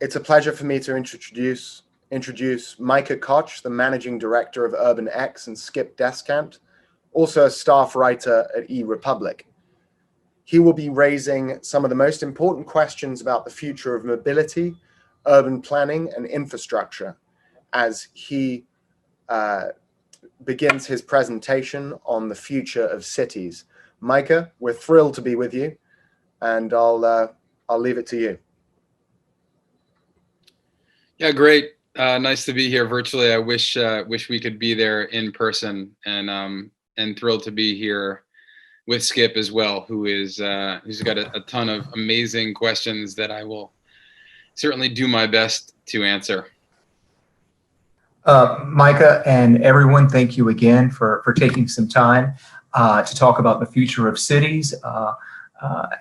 It's a pleasure for me to introduce Micah Koch, the Managing Director of URBANX, and Skip Descant, also a staff writer at eRepublic. He will be raising some of the most important questions about the future of mobility, urban planning, and infrastructure as he begins his presentation on the future of cities. Micah, we're thrilled to be with you, and I'll leave it to you. Yeah, great. Nice to be here virtually. I wish we could be there in person, and thrilled to be here with Skip as well, who's got a ton of amazing questions that I will certainly do my best to answer. Micah and everyone, thank you again for taking some time to talk about the future of cities.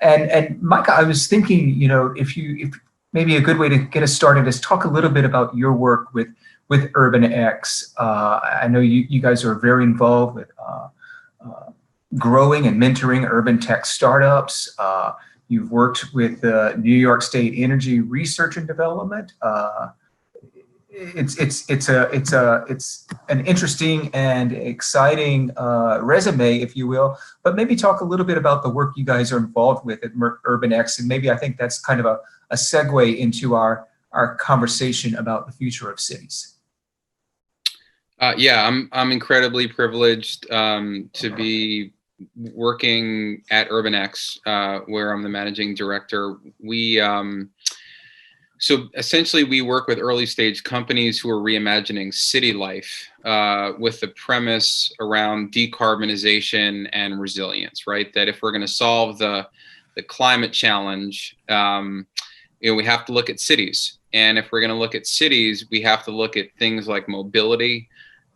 And Micah, I was thinking, if maybe a good way to get us started is talk a little bit about your work with URBANX. I know you guys are very involved with growing and mentoring urban tech startups. You've worked with New York State Energy Research and Development. It's an interesting and exciting resume, if you will, but maybe talk a little bit about the work you guys are involved with at URBANX, and maybe I think that's kind of a segue into our conversation about the future of cities. Yeah, I'm incredibly privileged to be working at URBANX, where I'm the managing director. So essentially, we work with early stage companies who are reimagining city life with the premise around decarbonization and resilience, right? That if we're going to solve the climate challenge, we have to look at cities. And if we're going to look at cities, we have to look at things like mobility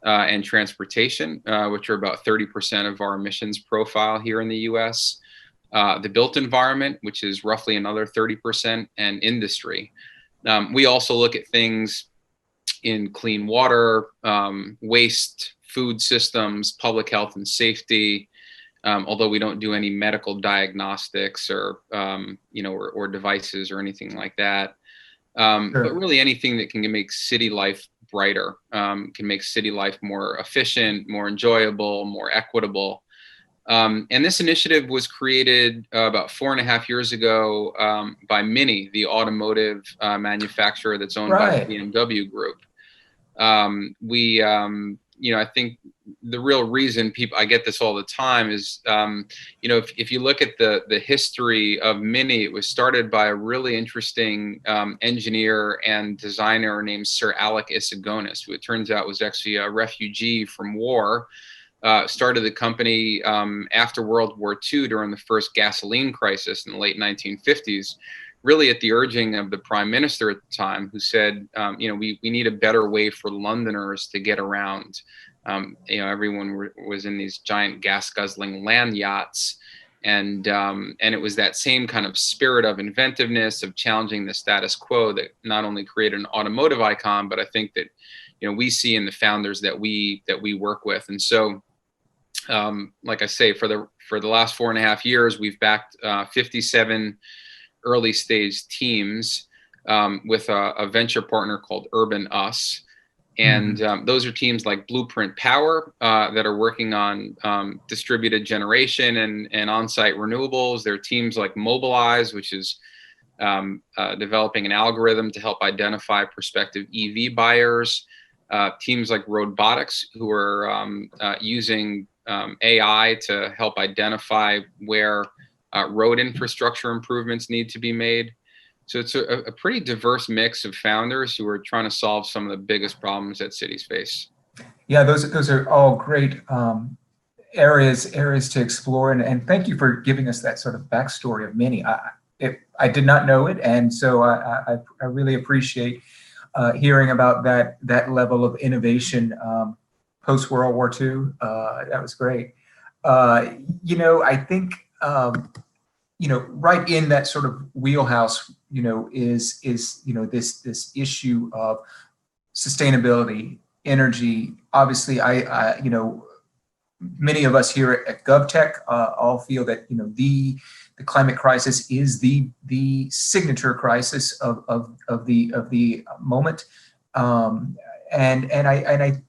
and transportation, which are about 30% of our emissions profile here in the US. The built environment, which is roughly another 30%, and industry. We also look at things in clean water, waste, food systems, public health and safety, although we don't do any medical diagnostics or devices or anything like that. Sure. But really anything that can make city life brighter, can make city life more efficient, more enjoyable, more equitable. And this initiative was created about 4.5 years ago by Mini, the automotive manufacturer that's owned by the BMW Group. I think the real reason I get this all the time is, if you look at the history of Mini, it was started by a really interesting engineer and designer named Sir Alec Isagonis, who it turns out was actually a refugee from war. Started the company after World War II during the first gasoline crisis in the late 1950s, really at the urging of the Prime Minister at the time, who said, we need a better way for Londoners to get around. Everyone was in these giant gas-guzzling land yachts, and it was that same kind of spirit of inventiveness, of challenging the status quo, that not only created an automotive icon, but I think that we see in the founders that we work with. And so, like I say, for the last 4.5 years, we've backed 57 early stage teams with a venture partner called Urban Us. And those are teams like Blueprint Power that are working on distributed generation and on-site renewables. There are teams like Mobilize, which is developing an algorithm to help identify prospective EV buyers. Teams like Robotics, who are using AI to help identify where road infrastructure improvements need to be made. So it's a pretty diverse mix of founders who are trying to solve some of the biggest problems that cities face. Yeah, those are all great areas to explore, and thank you for giving us that sort of backstory of Mini. I did not know it, and so I really appreciate hearing about that level of innovation post World War II. That was great. I think right in that sort of wheelhouse, is this issue of sustainability, energy. Obviously, many of us here at GovTech all feel that the climate crisis is the signature crisis of the moment. And I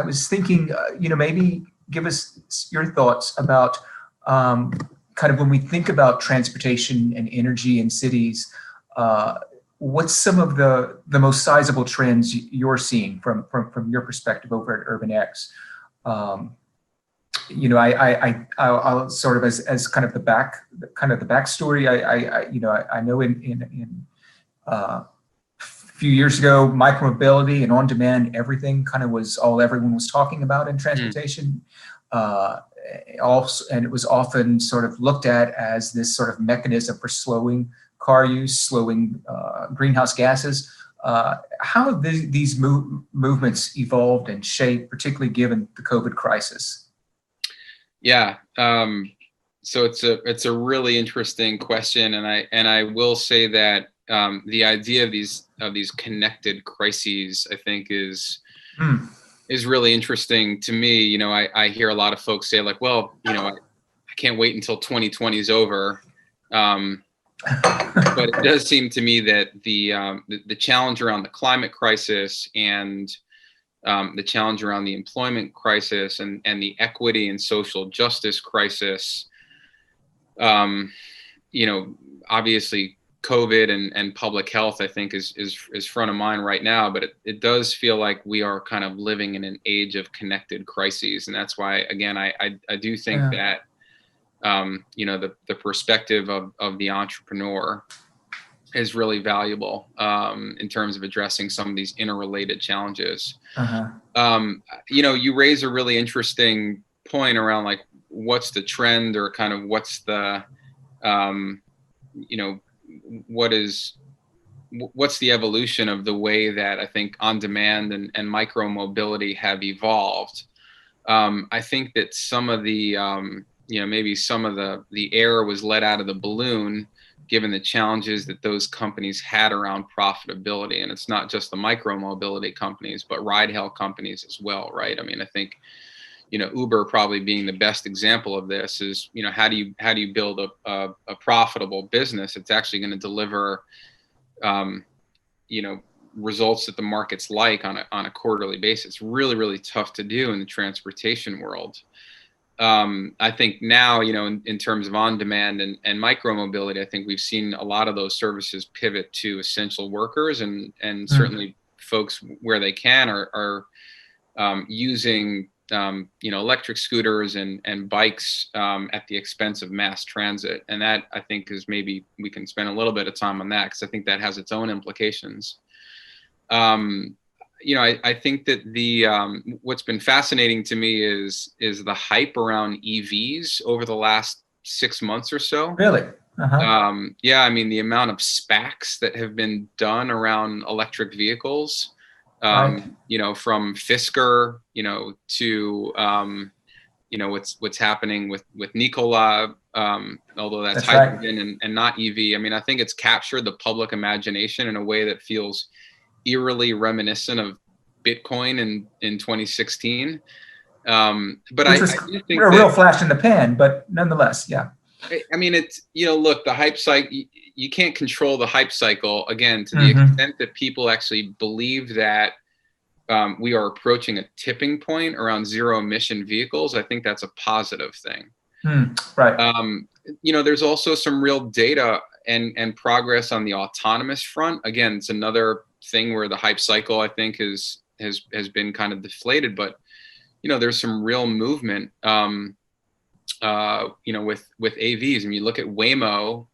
was thinking, maybe give us your thoughts about kind of when we think about transportation and energy in cities, what's some of the most sizable trends you're seeing from your perspective over at URBANX? I'll sort of as kind of the backstory. I know in few years ago, micromobility and on-demand everything kind of was all everyone was talking about in transportation. Also, and it was often sort of looked at as this sort of mechanism for slowing car use, slowing greenhouse gases. How have these movements evolved and shaped, particularly given the COVID crisis? Yeah, so it's a really interesting question, and I will say that the idea of these connected crises, I think, is really interesting to me. I hear a lot of folks say like, well, I can't wait until 2020 is over. But it does seem to me that the challenge around the climate crisis and the challenge around the employment crisis and the equity and social justice crisis, obviously COVID and public health, I think, is front of mind right now, but it does feel like we are kind of living in an age of connected crises. And that's why, again, I do think that, the perspective of the entrepreneur is really valuable in terms of addressing some of these interrelated challenges. You raise a really interesting point around like, what's the trend, or kind of what's the, what's the evolution of the way that I think on-demand and micro mobility have evolved. I think that some of the, maybe some of the air was let out of the balloon, given the challenges that those companies had around profitability. And it's not just the micro mobility companies, but ride-hail companies as well, right? I mean, I think, Uber probably being the best example of this is, how do you build a profitable business? It's actually going to deliver, results that the markets like on a quarterly basis. Really, really tough to do in the transportation world. I think now, in terms of on-demand and micro-mobility, I think we've seen a lot of those services pivot to essential workers, and certainly folks where they can are using electric scooters and bikes at the expense of mass transit. And that, I think, is, maybe we can spend a little bit of time on that, because I think that has its own implications. I think that what's been fascinating to me is the hype around EVs over the last 6 months or so. Really? Yeah, I mean, the amount of SPACs that have been done around electric vehicles, from Fisker, to what's happening with Nikola, although that's hydrogen and not EV. I mean, I think it's captured the public imagination in a way that feels eerily reminiscent of Bitcoin in 2016. But I do think a real flash in the pan, but nonetheless, yeah. I mean, it's, look, the hype cycle, you can't control the hype cycle, again, to the extent that people actually believe that we are approaching a tipping point around zero emission vehicles. I think that's a positive thing. There's also some real data and progress on the autonomous front. Again, it's another thing where the hype cycle, I think, has been kind of deflated, but there's some real movement with AVs. I mean, you look at Waymo,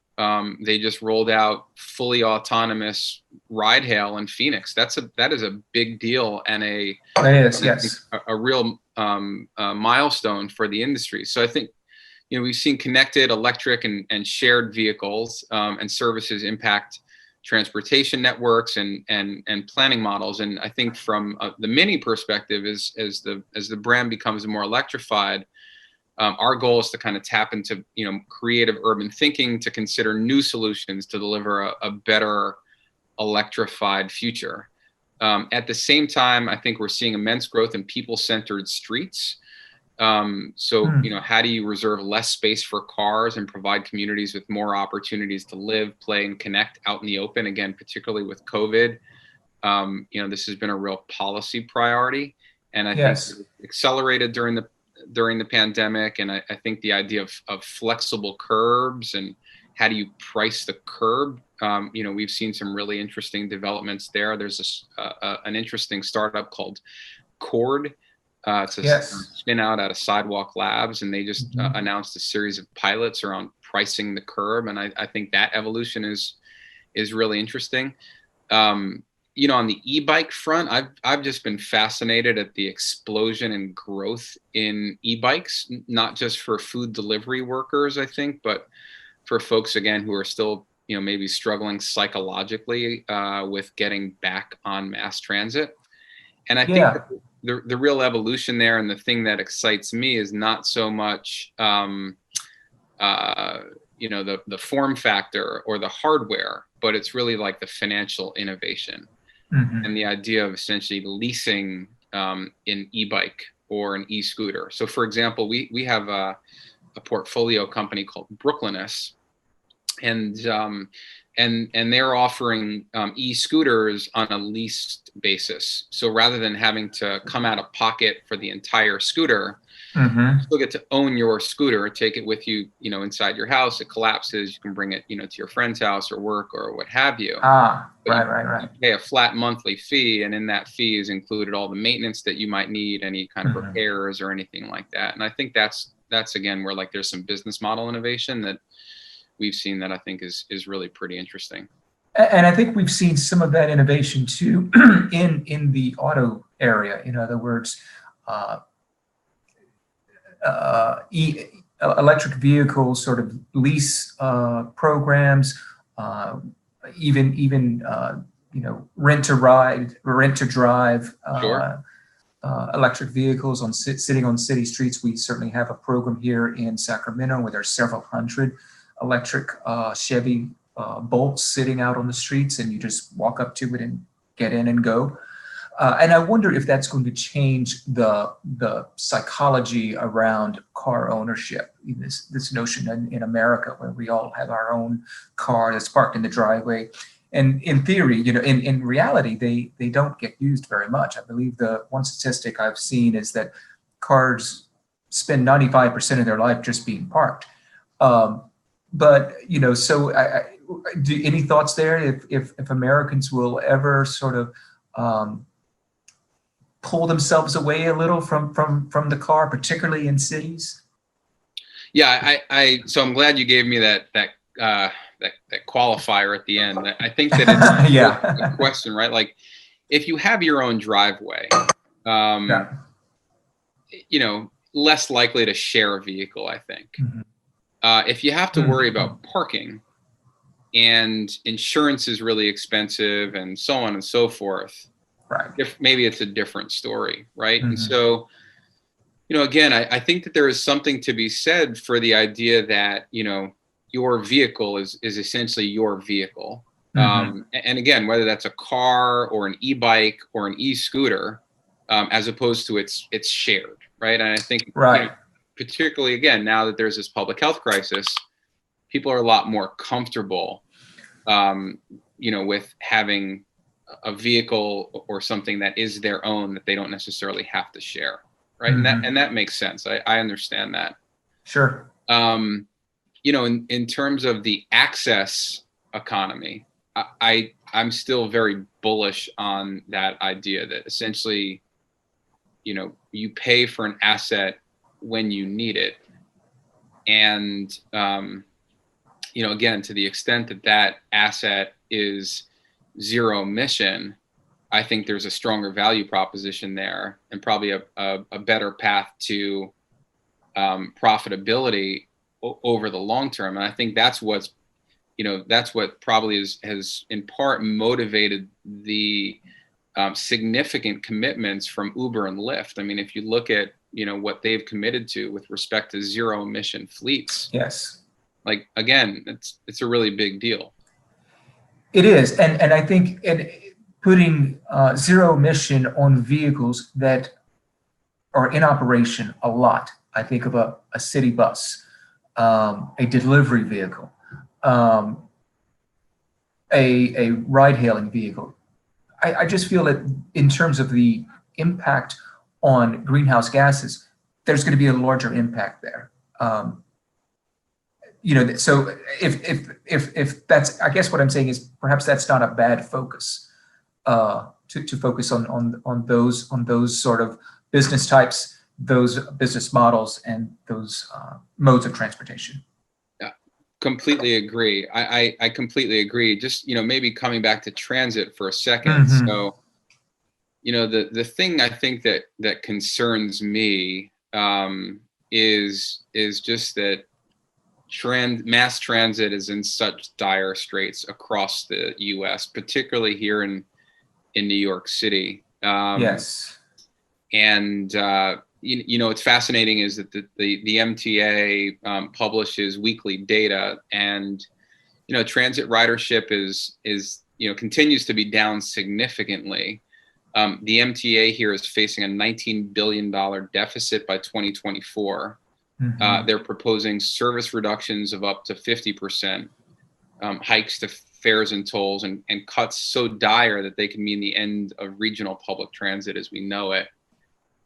they just rolled out fully autonomous ride hail in Phoenix. That is a big deal, and a real milestone for the industry. So I think we've seen connected electric and shared vehicles and services impact transportation networks and planning models. And I think from the Mini perspective, as the brand becomes more electrified, our goal is to kind of tap into creative urban thinking to consider new solutions to deliver a better electrified future. At the same time, I think we're seeing immense growth in people-centered streets. So, how do you reserve less space for cars and provide communities with more opportunities to live, play, and connect out in the open? Again, particularly with COVID, this has been a real policy priority, and I think it accelerated during the pandemic. And I think the idea of flexible curbs and how do you price the curb? We've seen some really interesting developments there. There's an interesting startup called Cord. It's a spin out of Sidewalk Labs, and they just announced a series of pilots around pricing the curb. And I think that evolution is really interesting. On the e-bike front, I've just been fascinated at the explosion and growth in e-bikes, not just for food delivery workers, I think, but for folks, again, who are still, maybe struggling psychologically with getting back on mass transit. And I think the real evolution there, and the thing that excites me, is not so much, the form factor or the hardware, but it's really like the financial innovation and the idea of essentially leasing an e-bike or an e-scooter. So, for example, we have a portfolio company called Brooklyness, and they're offering e-scooters on a leased basis. So rather than having to come out of pocket for the entire scooter, you still get to own your scooter, take it with you, inside your house. It collapses. You can bring it, to your friend's house or work or what have you. Right. You pay a flat monthly fee, and in that fee is included all the maintenance that you might need, any kind of repairs or anything like that. And I think that's again where there's some business model innovation that we've seen that I think is really pretty interesting. And I think we've seen some of that innovation too in the auto area. In other words, electric vehicles sort of lease programs, even rent to drive electric vehicles sitting on city streets. We certainly have a program here in Sacramento where there's several hundred electric Chevy Bolts sitting out on the streets, and you just walk up to it and get in and go. And I wonder if that's going to change the psychology around car ownership. This notion in America where we all have our own car that's parked in the driveway. And in theory, in reality, they don't get used very much. I believe the one statistic I've seen is that cars spend 95% of their life just being parked. But so any thoughts there? If Americans will ever sort of pull themselves away a little from the car, particularly in cities? Yeah, so I'm glad you gave me that qualifier at the end. I think that it's a question, right? If you have your own driveway, less likely to share a vehicle, I think. If you have to worry about parking, and insurance is really expensive and so on and so forth, maybe it's a different story, right? And so, again, I think that there is something to be said for the idea that, your vehicle is essentially your vehicle. And again, whether that's a car or an e-bike or an e-scooter, as opposed to it's shared, right? And I think, particularly, again, now that there's this public health crisis, people are a lot more comfortable, with having a vehicle or something that is their own that they don't necessarily have to share, right? And that makes sense. I understand that. Sure. In terms of the access economy, I'm still very bullish on that idea that essentially, you pay for an asset when you need it. And, again, to the extent that asset is zero emission, I think there's a stronger value proposition there, and probably a better path to profitability over the long term. And I think that's what probably has in part motivated the significant commitments from Uber and Lyft. I mean, if you look at what they've committed to with respect to zero emission fleets. Yes. Again, it's a really big deal. It is, and I think putting zero emission on vehicles that or in operation a lot. I think of a city bus, a delivery vehicle, a ride-hailing vehicle. I just feel that in terms of the impact on greenhouse gases, there's going to be a larger impact there. So if that's, I guess what I'm saying is perhaps that's not a bad focus, to focus on those sort of business types, those business models, and those modes of transportation. Yeah, completely agree. I completely agree. Just, maybe coming back to transit for a second. Mm-hmm. So, the thing I think that concerns me is just that mass transit is in such dire straits across the U.S., particularly here in New York City. Yes. And what's fascinating is that the MTA publishes weekly data, and transit ridership is continues to be down significantly. The MTA here is facing a $19 billion deficit by 2024. Mm-hmm. They're proposing service reductions of up to 50%, hikes to fares and tolls, and cuts so dire that they can mean the end of regional public transit as we know it.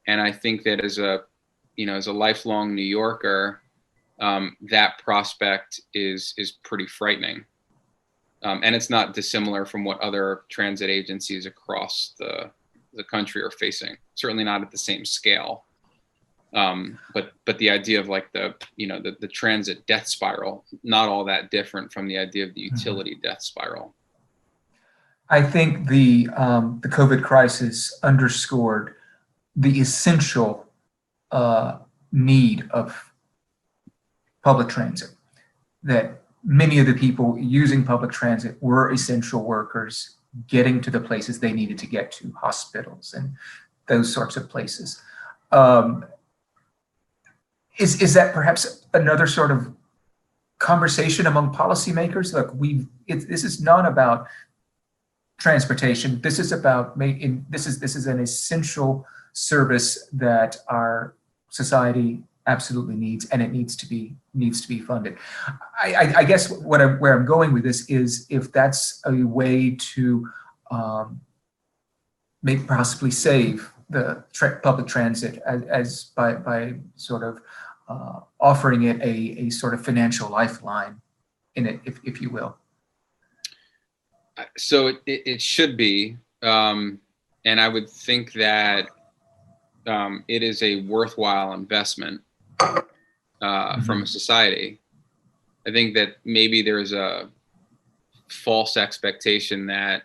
And I think that as a lifelong New Yorker, that prospect is pretty frightening. And it's not dissimilar from what other transit agencies across the country are facing. Certainly not at the same scale. But the idea of like the transit death spiral, not all that different from the idea of the utility death spiral. I think the COVID crisis underscored the essential need of public transit, that many of the people using public transit were essential workers getting to the places they needed to get to, hospitals and those sorts of places. Is that perhaps another sort of conversation among policymakers? Look, this is not about transportation. This is about this is an essential service that our society absolutely needs, and it needs to be funded. I guess where I'm going with this is if that's a way to maybe possibly save the public transit as by sort of offering it a sort of financial lifeline in it, if you will. So it should be, and I would think that it is a worthwhile investment from a society. I think that maybe there's a false expectation that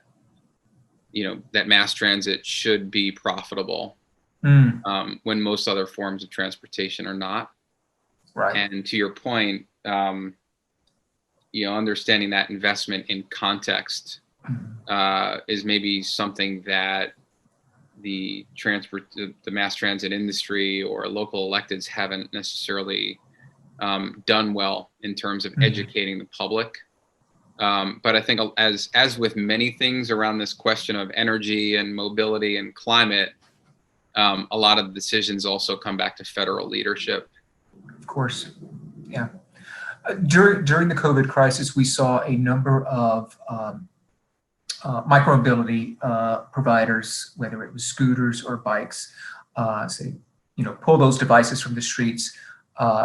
that mass transit should be profitable when most other forms of transportation are not. Right. And to your point, understanding that investment in context is maybe something that the mass transit industry or local electeds haven't necessarily done well in terms of educating the public. But I think as with many things around this question of energy and mobility and climate, a lot of the decisions also come back to federal leadership. Of course, yeah. During the COVID crisis, we saw a number of micromobility providers, whether it was scooters or bikes, pull those devices from the streets,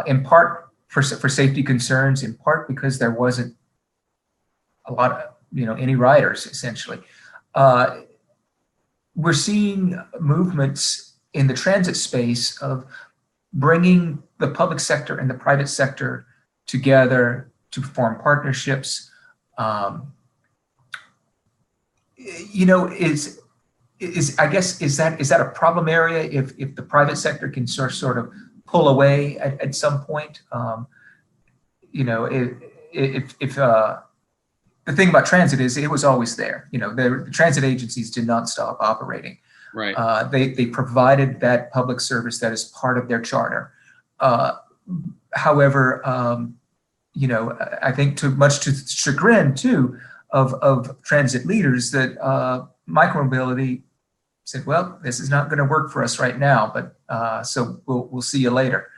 in part for safety concerns, in part because there wasn't a lot of any riders essentially. We're seeing movements in the transit space of bringing the public sector and the private sector together to form partnerships. Is that a problem area if the private sector can sort of pull away at some point? The thing about transit is it was always there. The transit agencies did not stop operating. Right. They provided that public service that is part of their charter. However, I think much to the chagrin too of transit leaders, that micromobility said, well, this is not going to work for us right now, but so we'll see you later.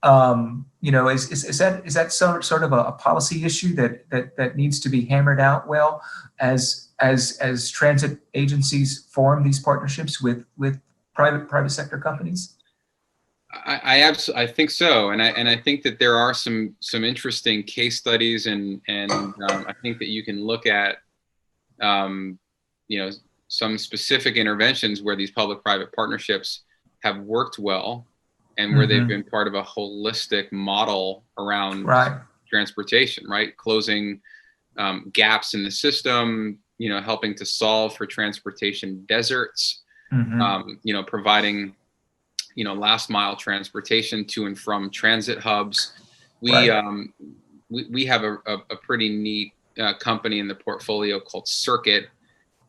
You know, is that sort of a policy issue that needs to be hammered out well as transit agencies form these partnerships with private sector companies? I absolutely, I think so, and I think that there are some interesting case studies, and I think that you can look at you know, some specific interventions where these public-private partnerships have worked well, and where they've been part of a holistic model around transportation, right? Closing gaps in the system, you know, helping to solve for transportation deserts, you know, providing, you know, last mile transportation to and from transit hubs. We have a pretty neat company in the portfolio called Circuit,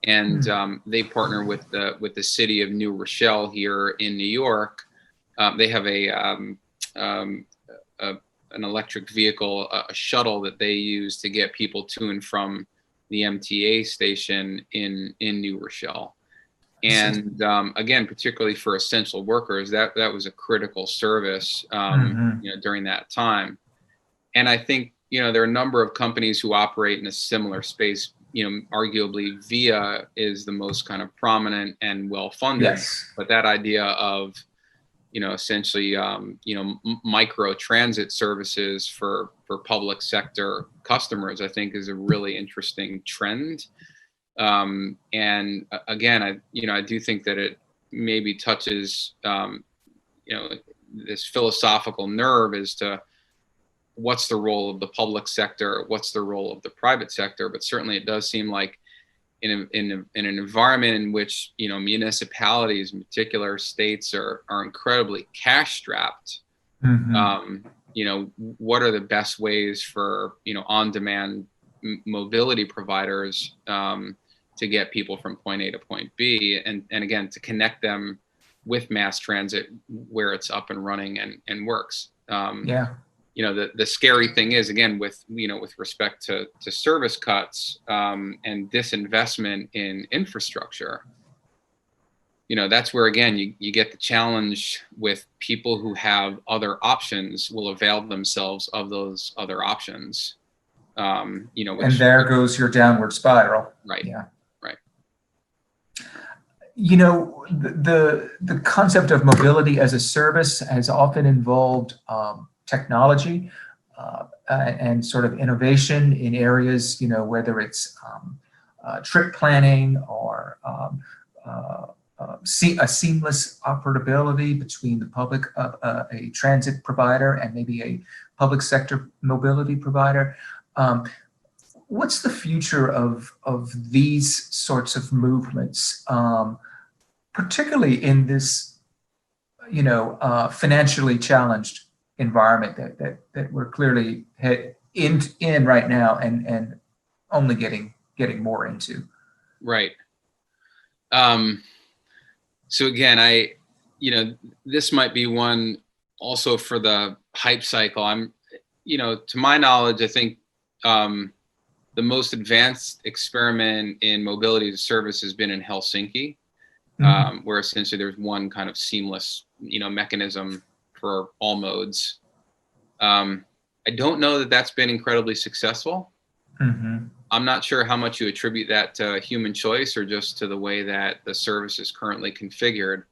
and they partner with the city of New Rochelle here in New York. They have an electric vehicle, a shuttle that they use to get people to and from the MTA station in New Rochelle. And again, particularly for essential workers, that was a critical service, you know, during that time. And I think, you know, there are a number of companies who operate in a similar space. You know, arguably Via is the most kind of prominent and well-funded, but that idea of, you know, essentially, you know, micro transit services for public sector customers, I think is a really interesting trend. And again, I do think that it maybe touches, you know, this philosophical nerve as to what's the role of the public sector, what's the role of the private sector. But certainly it does seem like in an environment in which, you know, municipalities, in particular states, are incredibly cash strapped, you know, what are the best ways for, you know, on-demand mobility providers to get people from point A to point B, and again, to connect them with mass transit where it's up and running and works. You know, the scary thing is, again, with, you know, with respect to service cuts and disinvestment in infrastructure, you know, that's where, again, you get the challenge with people who have other options will avail themselves of those other options. You know, and there goes your downward spiral. Right. Yeah. Right. You know, the concept of mobility as a service has often involved technology and sort of innovation in areas, you know, whether it's trip planning or a seamless operability between the public, a transit provider, and maybe a public sector mobility provider. What's the future of these sorts of movements, particularly in this, you know, financially challenged environment that we're clearly in right now, and only getting more into? Right. So again, you know, this might be one also for the hype cycle. You know, to my knowledge, I think the most advanced experiment in mobility as a service has been in Helsinki, where essentially there's one kind of seamless, you know, mechanism for all modes. I don't know that that's been incredibly successful. I'm not sure how much you attribute that to human choice or just to the way that the service is currently configured.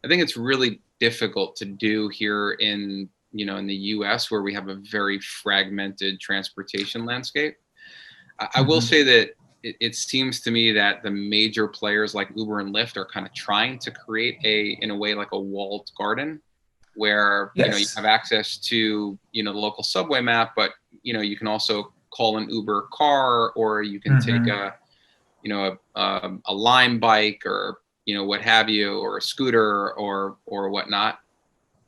I think it's really difficult to do here in, you know, in the US, where we have a very fragmented transportation landscape. I will say that it seems to me that the major players like Uber and Lyft are kind of trying to create in a way, like a walled garden, where, you know, you have access to, you know, the local subway map, but, you know, you can also call an Uber car, or you can take a, you know, a Lime bike, or, you know, what have you, or a scooter or whatnot.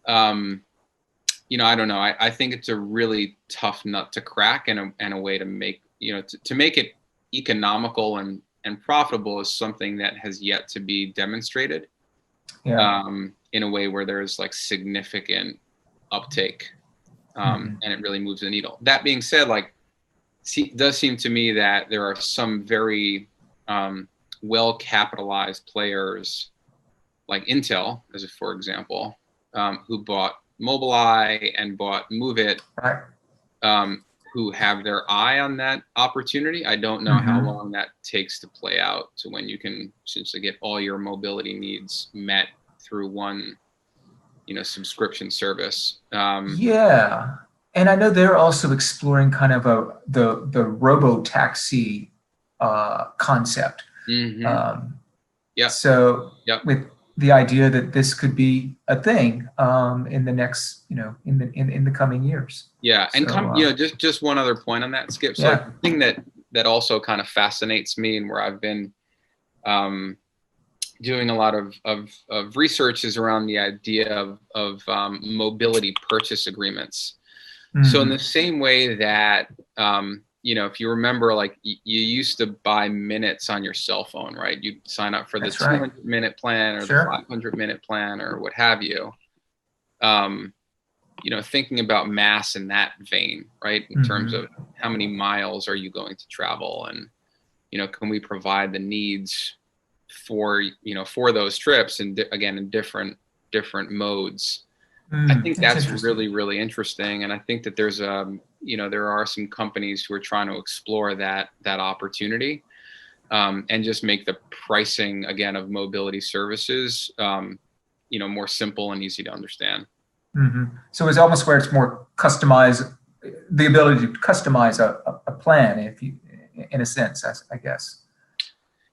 You know, I don't know. I think it's a really tough nut to crack, and a way to make, you know, to make it economical and profitable is something that has yet to be demonstrated in a way where there's like significant uptake, and it really moves the needle. That being said, like, it does seem to me that there are some very well capitalized players like Intel, as a for example, who bought Mobileye and bought Move It, Right. who have their eye on that opportunity. I don't know how long that takes to play out to when you can essentially get all your mobility needs met through one, subscription service. Yeah. And I know they're also exploring kind of the robo-taxi concept. Yeah. So Yep. with the idea that this could be a thing in the next, in the coming years. Yeah, and So, just one other point on that, Skip. So the thing that also kind of fascinates me, and where I've been doing a lot of research, is around the idea of mobility purchase agreements. So in the same way that if you remember, like you used to buy minutes on your cell phone, right? You'd sign up for the 200-minute plan or the 500-minute plan or what have you. Thinking about mass in that vein, right? In terms of how many miles are you going to travel, and can we provide the needs for those trips, and again in different modes. I think that's really, really interesting, and I think that there's there are some companies who are trying to explore that opportunity, and just make the pricing again of mobility services more simple and easy to understand. So it's almost where it's more customized, the ability to customize a plan, if you, in a sense, I guess.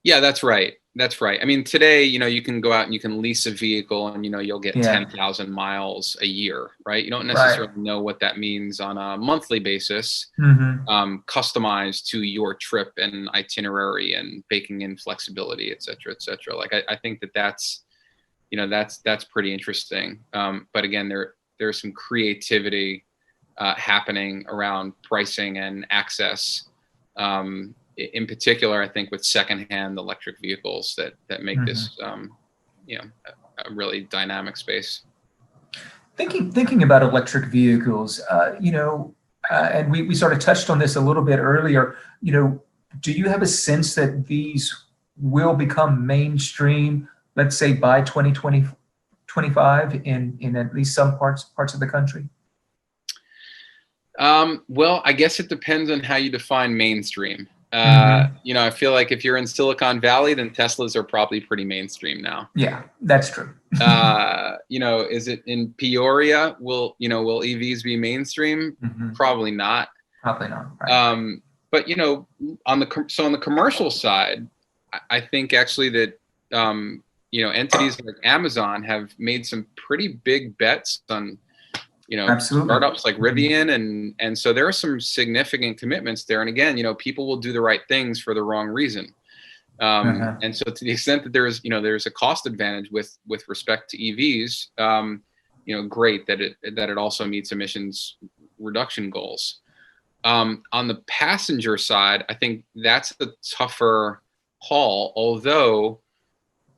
Yeah, that's right. That's right. I mean, today, you can go out and you can lease a vehicle, and you'll get 10,000 miles a year, right? You don't necessarily know what that means on a monthly basis, customized to your trip and itinerary, and baking in flexibility, et cetera, et cetera. Like I think that's pretty interesting. But again, there's some creativity happening around pricing and access. In particular, I think with secondhand electric vehicles that make this a really dynamic space. Thinking about electric vehicles, and we sort of touched on this a little bit earlier. Do you have a sense that these will become mainstream, let's say by 2025 in at least some parts of the country? Well, I guess it depends on how you define mainstream. I feel like if you're in Silicon Valley, then Teslas are probably pretty mainstream now. Yeah, that's true. Is it in Peoria? Will EVs be mainstream? Probably not. Probably not. Right. But on the commercial side, I think actually that entities like Amazon have made some pretty big bets on startups like Rivian, and so there are some significant commitments there. And again, people will do the right things for the wrong reason. And so to the extent that there's a cost advantage with respect to EVs, great that it also meets emissions reduction goals. On the passenger side, I think that's the tougher haul, although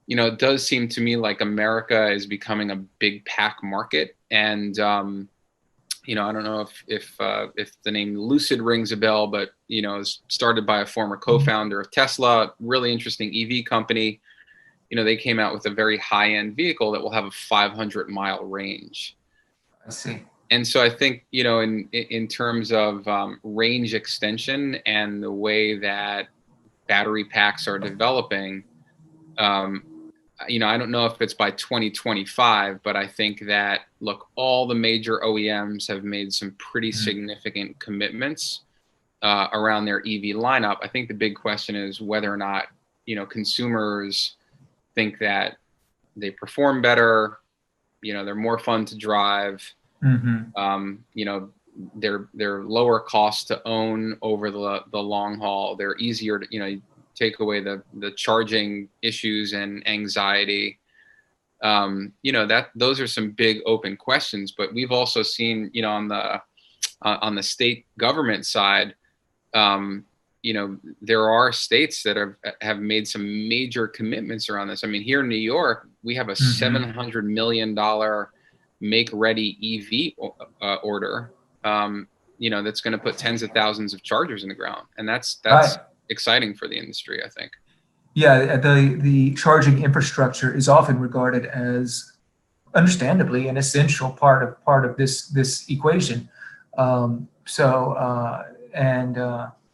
it does seem to me like America is becoming a big pack market. And, I don't know if the name Lucid rings a bell, but, it's started by a former co-founder of Tesla, really interesting EV company. They came out with a very high-end vehicle that will have a 500-mile range. I see. And so I think, in terms of range extension and the way that battery packs are developing, I don't know if it's by 2025, but I think that, look, all the major OEMs have made some pretty significant commitments around their EV lineup. I think the big question is whether or not, consumers think that they perform better, they're more fun to drive, they're lower cost to own over the long haul. They're easier to, take away the charging issues and anxiety. Those are some big open questions. But we've also seen, on the state government side, there are states that have made some major commitments around this. I mean, here in New York, we have a $700 million make-ready EV order. That's going to put tens of thousands of chargers in the ground, and that's exciting for the industry, I think. Yeah, the charging infrastructure is often regarded as, understandably, an essential part of this equation.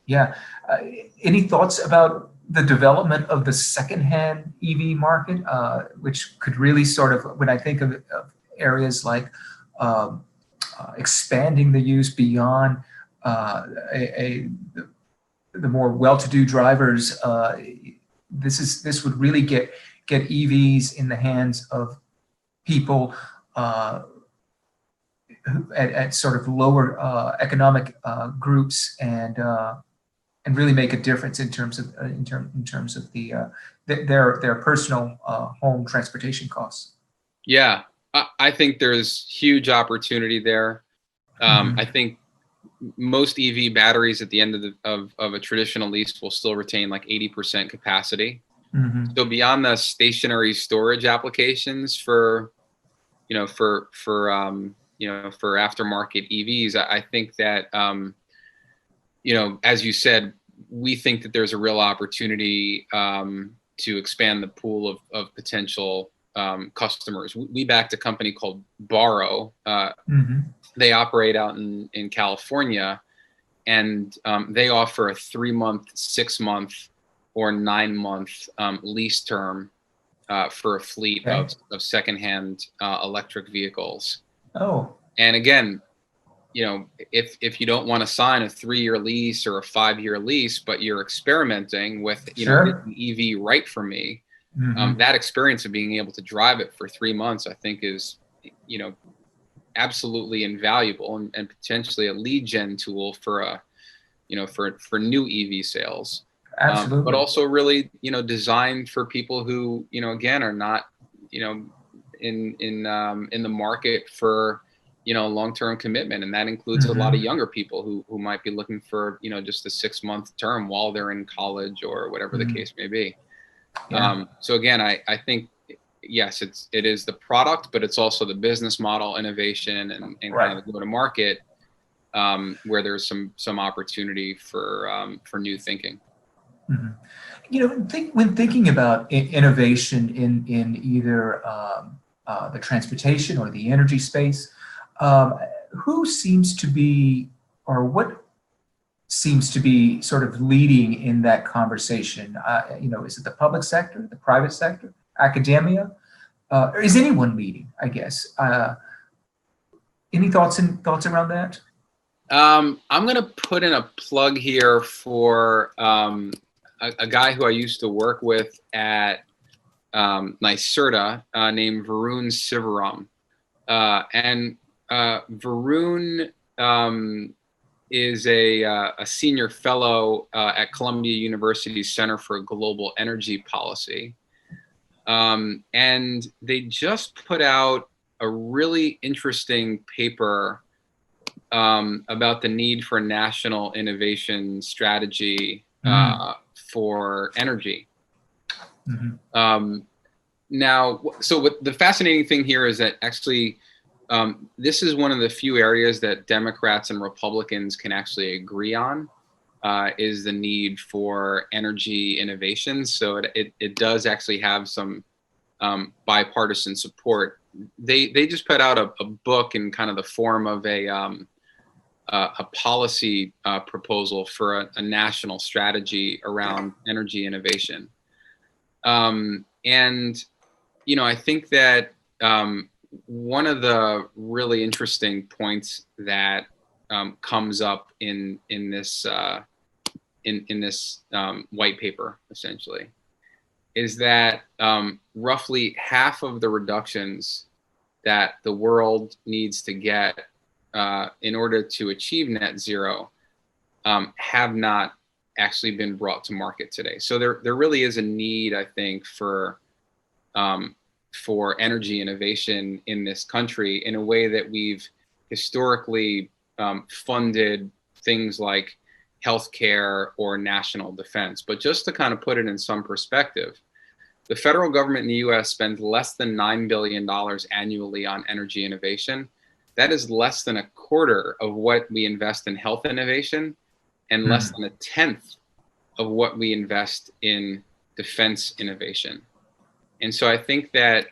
Yeah, uh, any thoughts about the development of the secondhand EV market, which could really sort of, when I think of areas like um, expanding the use beyond the more well-to-do drivers, this would really get EVs in the hands of people uh, at sort of lower economic groups, and really make a difference in terms of in terms of their personal home transportation costs. Yeah, I think there's huge opportunity there. Mm-hmm. I think most EV batteries at the end of a traditional lease will still retain like 80% capacity. Mm-hmm. So beyond the stationary storage applications for, for aftermarket EVs, I think that, as you said, we think that there's a real opportunity to expand the pool of potential customers. We backed a company called Borrow. Mm-hmm. They operate out in California, and they offer a 3-month, 6-month, or 9-month lease term for a fleet Okay. of secondhand electric vehicles. Oh. And again, if you don't want to sign a 3-year lease or a 5-year lease, but you're experimenting with, Sure. is the EV right for me? Mm-hmm. That experience of being able to drive it for 3 months, I think is, absolutely invaluable, and potentially a lead gen tool for for new EV sales. But Absolutely. also really, designed for people who, again, are not, in the market for, long-term commitment. And that includes a lot of Mm-hmm. younger people who might be looking for, just a 6-month term while they're in college or whatever the Mm-hmm. case may be. Yeah. So again, I think, yes, it is the product, but it's also the business model innovation and Right. kind of the go-to-market, where there's some opportunity for new thinking. Mm-hmm. When thinking about innovation in either the transportation or the energy space, who seems to be, or what seems to be sort of leading in that conversation? Is it the public sector, the private sector, academia, or is anyone leading? I guess. Any thoughts around that? I'm going to put in a plug here for a guy who I used to work with at NYSERDA named Varun Sivaram. And Varun is a senior fellow at Columbia University's Center for Global Energy Policy. And they just put out a really interesting paper about the need for a national innovation strategy for energy. Mm-hmm. Now, so what the fascinating thing here is that actually this is one of the few areas that Democrats and Republicans can actually agree on, is the need for energy innovation. So it does actually have some bipartisan support. They just put out a book in kind of the form of a policy proposal for a national strategy around energy innovation. And, I think that one of the really interesting points that comes up in this white paper, essentially, is that roughly half of the reductions that the world needs to get in order to achieve net zero have not actually been brought to market today. So there really is a need, I think, for energy innovation in this country in a way that we've historically funded things like healthcare or national defense. But just to kind of put it in some perspective, the federal government in the US spends less than $9 billion annually on energy innovation. That is less than a quarter of what we invest in health innovation, and less than a tenth of what we invest in defense innovation. And so I think that,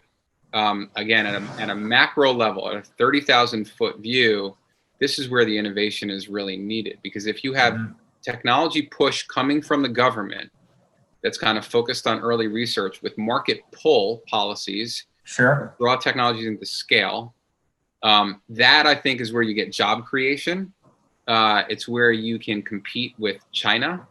again, at a macro level, at a 30,000 foot view, this is where the innovation is really needed. Because if you have technology push coming from the government that's kind of focused on early research with market pull policies, sure, draw technologies into scale, that I think is where you get job creation. It's where you can compete with China.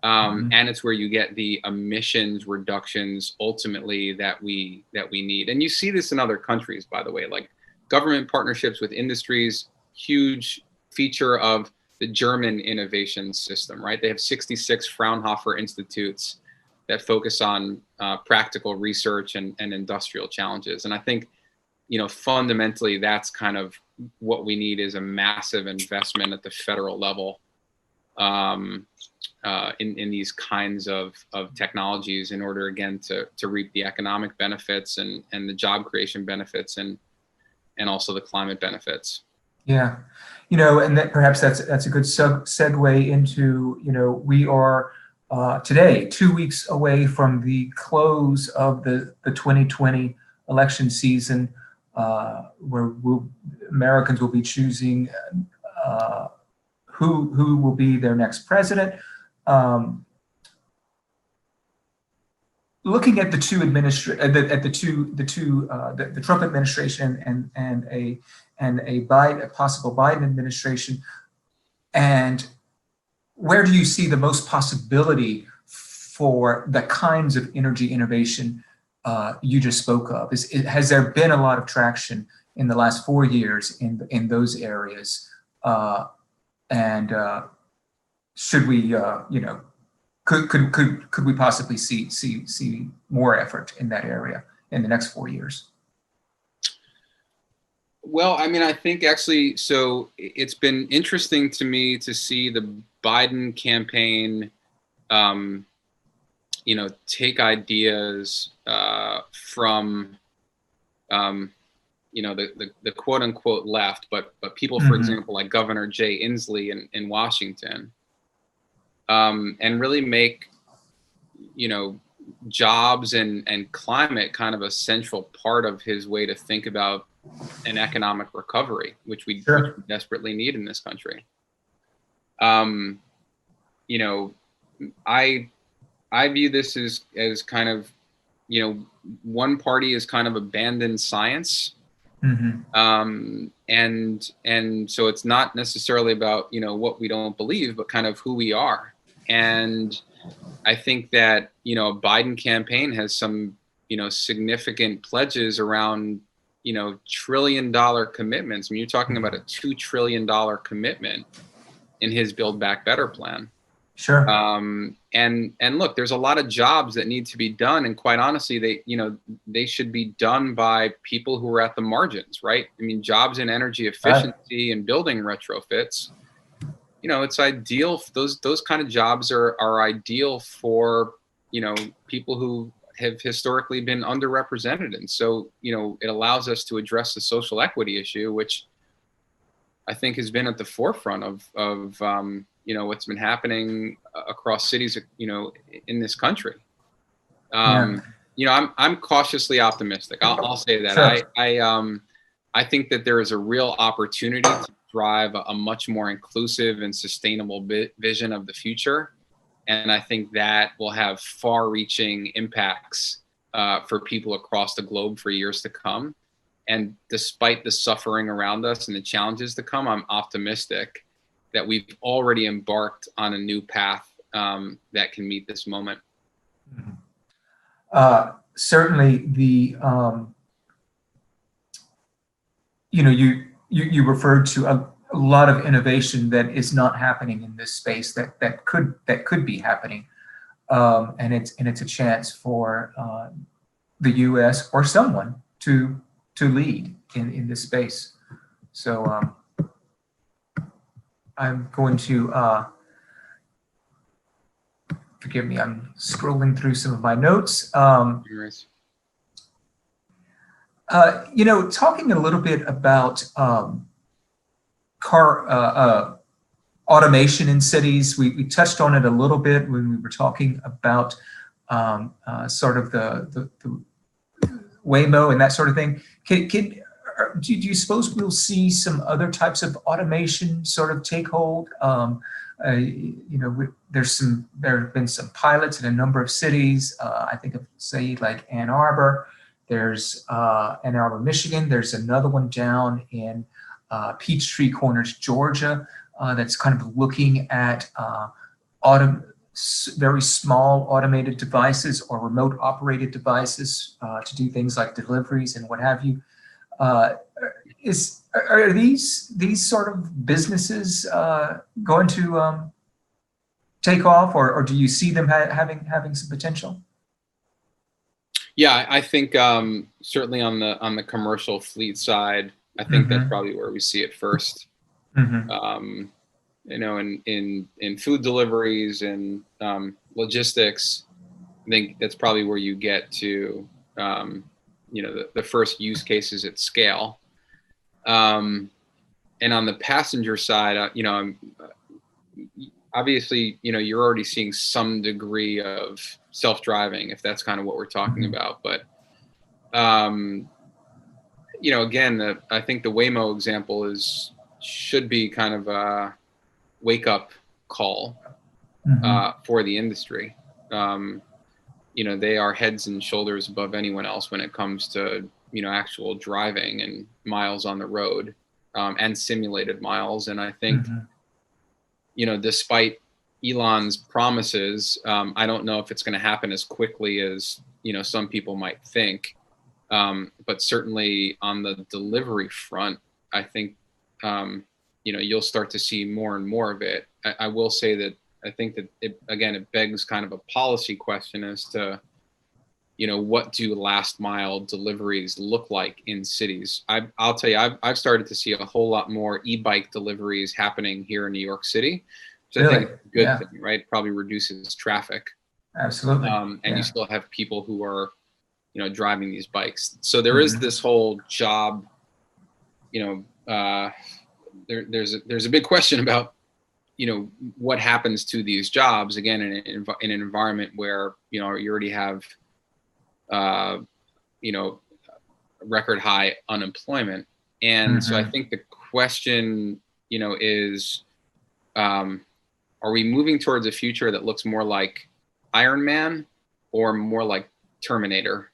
And it's where you get the emissions reductions ultimately that we need. And you see this in other countries, by the way, like government partnerships with industries, huge feature of the German innovation system, right? They have 66 Fraunhofer institutes that focus on practical research and industrial challenges. And I think, fundamentally, that's kind of what we need, is a massive investment at the federal level in these kinds of technologies in order, again, to reap the economic benefits and the job creation benefits and also the climate benefits. Yeah, and that perhaps that's a good segue into, we are today 2 weeks away from the close of the 2020 election season, where Americans will be choosing who will be their next president. Looking at the Trump administration and a possible Biden administration, and where do you see the most possibility for the kinds of energy innovation you just spoke of? Has there been a lot of traction in the last 4 years in those areas? And should we, could we possibly see more effort in that area in the next 4 years? Well, I mean, I think actually, so it's been interesting to me to see the Biden campaign, take ideas from, the quote unquote left, but people, for example, like Governor Jay Inslee in Washington, and really make, jobs and climate kind of a central part of his way to think about an economic recovery, which we desperately need in this country. I view this as kind of, one party has kind of abandoned science. And so it's not necessarily about, what we don't believe, but kind of who we are. And I think that, a Biden campaign has some, significant pledges around, $1 trillion commitments. I mean, you're talking about a $2 trillion commitment in his Build Back Better plan. Sure. And look, there's a lot of jobs that need to be done, and quite honestly, they should be done by people who are at the margins, right? I mean, jobs in energy efficiency and building retrofits. It's ideal. Those kind of jobs are ideal for people who have historically been underrepresented, and so it allows us to address the social equity issue, which I think has been at the forefront of what's been happening across cities, in this country. I'm cautiously optimistic. I'll say that. Sure. I think that there is a real opportunity to drive a much more inclusive and sustainable vision of the future. And I think that will have far-reaching impacts for people across the globe for years to come. And despite the suffering around us and the challenges to come, I'm optimistic that we've already embarked on a new path that can meet this moment. Certainly, you referred to a lot of innovation that is not happening in this space that could be happening, and it's a chance for the U.S. or someone to lead in this space. So I'm going to forgive me. I'm scrolling through some of my notes. Talking a little bit about car automation in cities. We touched on it a little bit when we were talking about sort of the Waymo and that sort of thing. Do you suppose we'll see some other types of automation sort of take hold? There have been some pilots in a number of cities. I think of, say, like Ann Arbor. There's Ann Arbor, Michigan. There's another one down in Peachtree Corners, Georgia, that's kind of looking at very small automated devices or remote operated devices to do things like deliveries and what have you. Are these sort of businesses going to take off, or do you see them having some potential? Yeah, I think certainly on the commercial fleet side, I think that's probably where we see it first. In food deliveries and logistics, I think that's probably where you get to the first use cases at scale. And on the passenger side, obviously, you're already seeing some degree of self-driving, if that's kind of what we're talking about. But, again, I think the Waymo example should be kind of a wake-up call for the industry. They are heads and shoulders above anyone else when it comes to, actual driving and miles on the road, and simulated miles. And I think, despite Elon's promises, I don't know if it's going to happen as quickly as, some people might think. But certainly on the delivery front, I think, you'll start to see more and more of it. I will say that I think that it begs kind of a policy question as to, what do last mile deliveries look like in cities? I'll tell you, I've started to see a whole lot more e-bike deliveries happening here in New York City, which I think is a good thing, right? Probably reduces traffic. Absolutely. And you still have people who are, driving these bikes. So there is this whole job, there's a big question about, what happens to these jobs, again, in an environment where, you already have, record high unemployment. And so I think the question, is, are we moving towards a future that looks more like Iron Man or more like Terminator?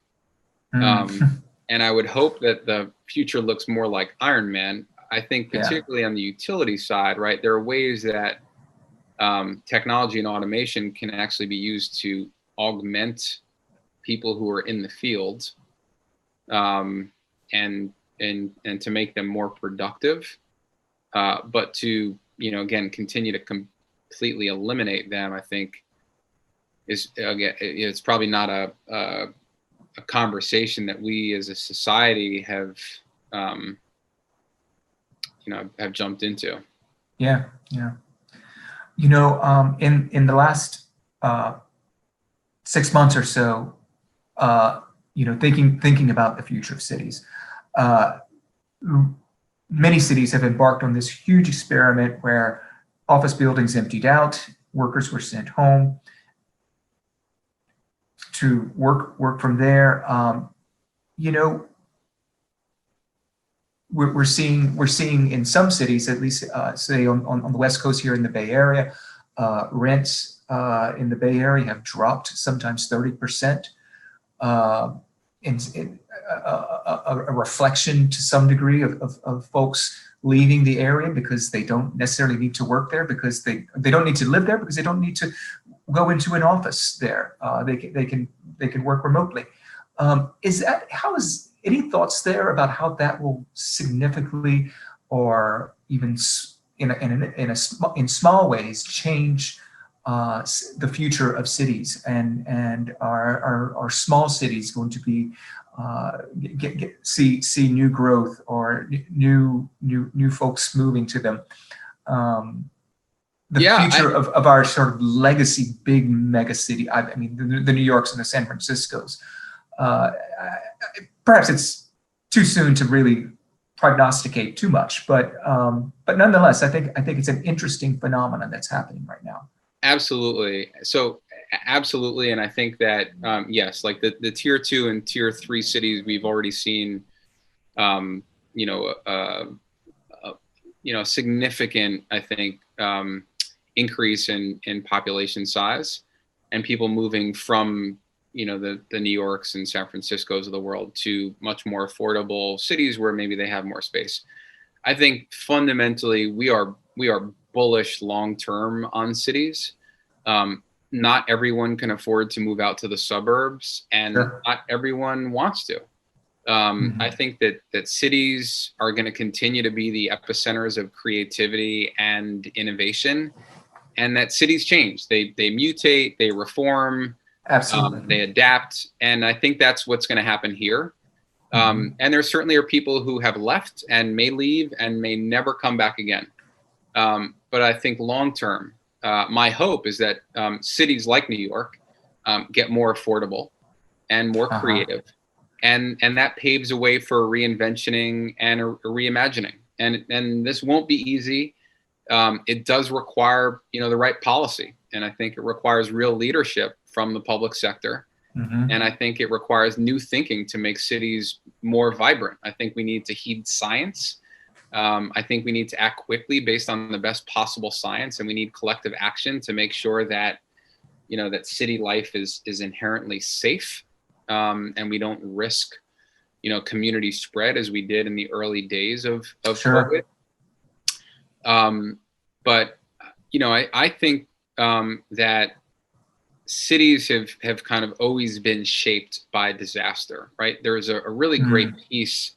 And I would hope that the future looks more like Iron Man. I think particularly on the utility side, right, there are ways that technology and automation can actually be used to augment people who are in the field, and to make them more productive, but to, again, continue to completely eliminate them, I think it's probably not a conversation that we as a society have have jumped into. Yeah. In the last 6 months or so, thinking about the future of cities, many cities have embarked on this huge experiment where office buildings emptied out, workers were sent home to work from there. We're seeing in some cities, at least say on the West Coast here in the Bay Area, rents in the Bay Area have dropped sometimes 30%. In a reflection to some degree of folks leaving the area because they don't necessarily need to work there, because they don't need to live there, because they don't need to go into an office there. They can work remotely. Any thoughts there about how that will significantly, or even in small ways, change the future of cities, and are small cities going to be see new growth, or new folks moving to them? The future of our sort of legacy big mega city. I mean, the New Yorks and the San Franciscos. Perhaps it's too soon to really prognosticate too much, but nonetheless, I think it's an interesting phenomenon that's happening right now. Absolutely. So Absolutely. And I think that, yes, like the tier 2 and tier 3 cities, we've already seen, you know, significant, I think, increase in population size, and people moving from, you know, the New Yorks and San Franciscos of the world to much more affordable cities where maybe they have more space. I think fundamentally we are bullish long term on cities. Not everyone can afford to move out to the suburbs, and Sure. not everyone wants to. I think that cities are going to continue to be the epicenters of creativity and innovation, and that cities change. They mutate, they reform, Absolutely. they adapt, and I think that's what's going to happen here. And there certainly are people who have left and may leave and may never come back again. But I think long term, my hope is that cities like New York get more affordable and more creative. And that paves a way for reinventioning and a reimagining. And this won't be easy. It does require, you know, the right policy. And I think it requires real leadership from the public sector. And I think it requires new thinking to make cities more vibrant. I think we need to heed science. I think we need to act quickly based on the best possible science, and we need collective action to make sure that, you know, that city life is inherently safe, and we don't risk, you know, community spread as we did in the early days of Sure. COVID. But, you know, I think that cities have kind of always been shaped by disaster, right? There's a really great piece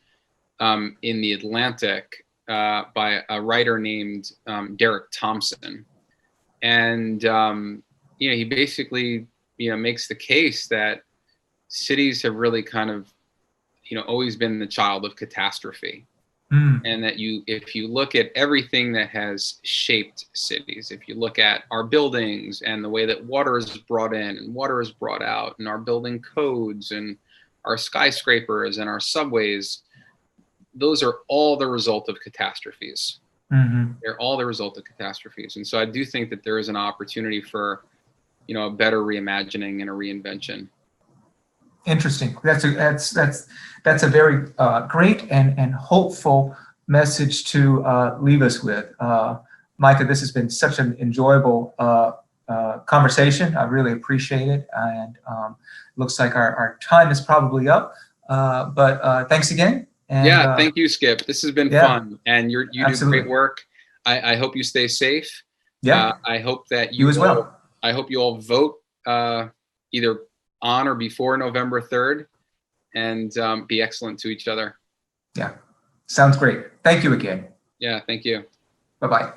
in the Atlantic by a writer named Derek Thompson. And, you know, he basically, you know, makes the case that cities have really kind of, you know, always been the child of catastrophe. And that if you look at everything that has shaped cities, if you look at our buildings and the way that water is brought in and water is brought out, and our building codes and our skyscrapers and our subways, those are all the result of catastrophes. They're all the result of catastrophes. And so I do think that there is an opportunity for, you know, a better reimagining and a reinvention. Interesting. That's a very great and hopeful message to leave us with. Micah, this has been such an enjoyable conversation. I really appreciate it. And looks like our time is probably up. But thanks again. And, yeah, thank you, Skip. This has been fun, and you do absolutely. great work. I hope you stay safe. Yeah. I hope that you as well. I hope you all vote either on or before November 3rd, and be excellent to each other. Yeah, sounds great. Thank you again. Yeah, thank you. Bye-bye.